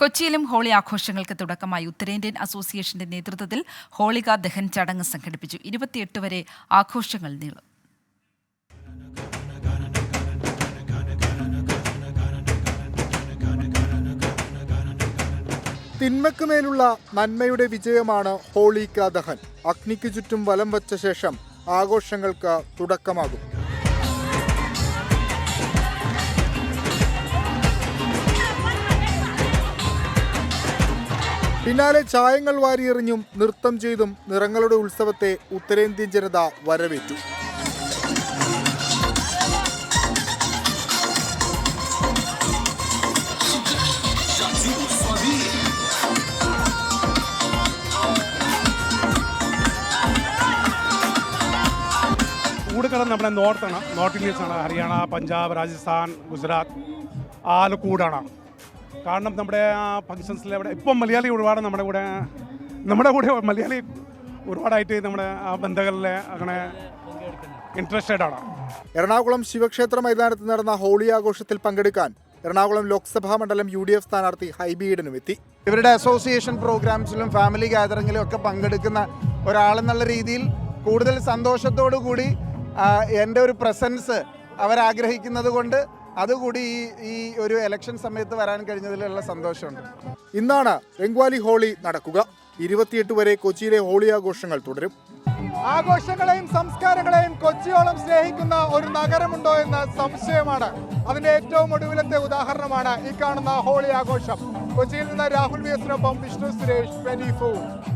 കൊച്ചിയിലും ഹോളി ആഘോഷങ്ങൾക്ക് തുടക്കമായി. ഉത്തരേന്ത്യൻ അസോസിയേഷന്റെ നേതൃത്വത്തിൽ ഹോളിക ദഹൻ ചടങ്ങ് സംഘടിപ്പിച്ചു. 28 വരെ ആഘോഷങ്ങൾ നീളും. തിന്മയ്ക്കുമേലുള്ള നന്മയുടെ വിജയമാണ് ഹോളിക ദഹൻ. അഗ്നിക്ക് ചുറ്റും വലം വച്ച ശേഷം ആഘോഷങ്ങൾക്ക് തുടക്കമാകും. പിന്നാലെ ചായങ്ങൾ വാരിയെറിഞ്ഞും നൃത്തം ചെയ്തും നിറങ്ങളുടെ ഉത്സവത്തെ ഉത്തരേന്ത്യൻ ജനത വരവേറ്റു. കൂടുതലും നമ്മുടെ നോർത്ത് ഇന്ത്യൻസ് ആണ്. ഹരിയാന, പഞ്ചാബ്, രാജസ്ഥാൻ, ഗുജറാത്ത്, ആലക്കൂടാണ്. കാരണം നമ്മുടെ ഫങ്ഷൻസിൽ അവിടെ ഇപ്പം മലയാളി ഒരുപാട് നമ്മുടെ കൂടെ മലയാളി ഒരുപാടായിട്ട് നമ്മുടെ ബന്ധുക്കളിലെ അങ്ങനെ ഇൻട്രസ്റ്റഡ് ആണ്. എറണാകുളം ശിവക്ഷേത്ര മൈതാനത്ത് നടന്ന ഹോളി ആഘോഷത്തിൽ പങ്കെടുക്കാൻ എറണാകുളം ലോക്സഭാ മണ്ഡലം UDF സ്ഥാനാർത്ഥി ഹൈബി ഈഡനും എത്തി. ഇവരുടെ അസോസിയേഷൻ പ്രോഗ്രാംസിലും ഫാമിലി ഗാദറിങ്ങിലും ഒക്കെ പങ്കെടുക്കുന്ന ഒരാളെന്നുള്ള രീതിയിൽ കൂടുതൽ സന്തോഷത്തോടു കൂടി എൻ്റെ ഒരു പ്രസൻസ് അവരാഗ്രഹിക്കുന്നത് കൊണ്ട് അതുകൂടി ഈ ഒരു ഇലക്ഷൻ സമയത്ത് വരാൻ കഴിഞ്ഞതിലുള്ള സന്തോഷമുണ്ട്. ഇന്നാണ് ബംഗ്വാലി ഹോളി നടക്കുക. 28 വരെ കൊച്ചിയിലെ ഹോളി ആഘോഷങ്ങൾ തുടരും. ആഘോഷങ്ങളെയും സംസ്കാരങ്ങളെയും കൊച്ചിയോളം സ്നേഹിക്കുന്ന ഒരു നഗരമുണ്ടോ എന്ന സംശയമാണ്. അതിന്റെ ഏറ്റവും ഒടുവിലത്തെ ഉദാഹരണമാണ് ഈ കാണുന്ന ഹോളി ആഘോഷം. കൊച്ചിയിൽ നിന്ന് രാഹുൽ VS വിഷ്ണു സുരേഷ്, 24.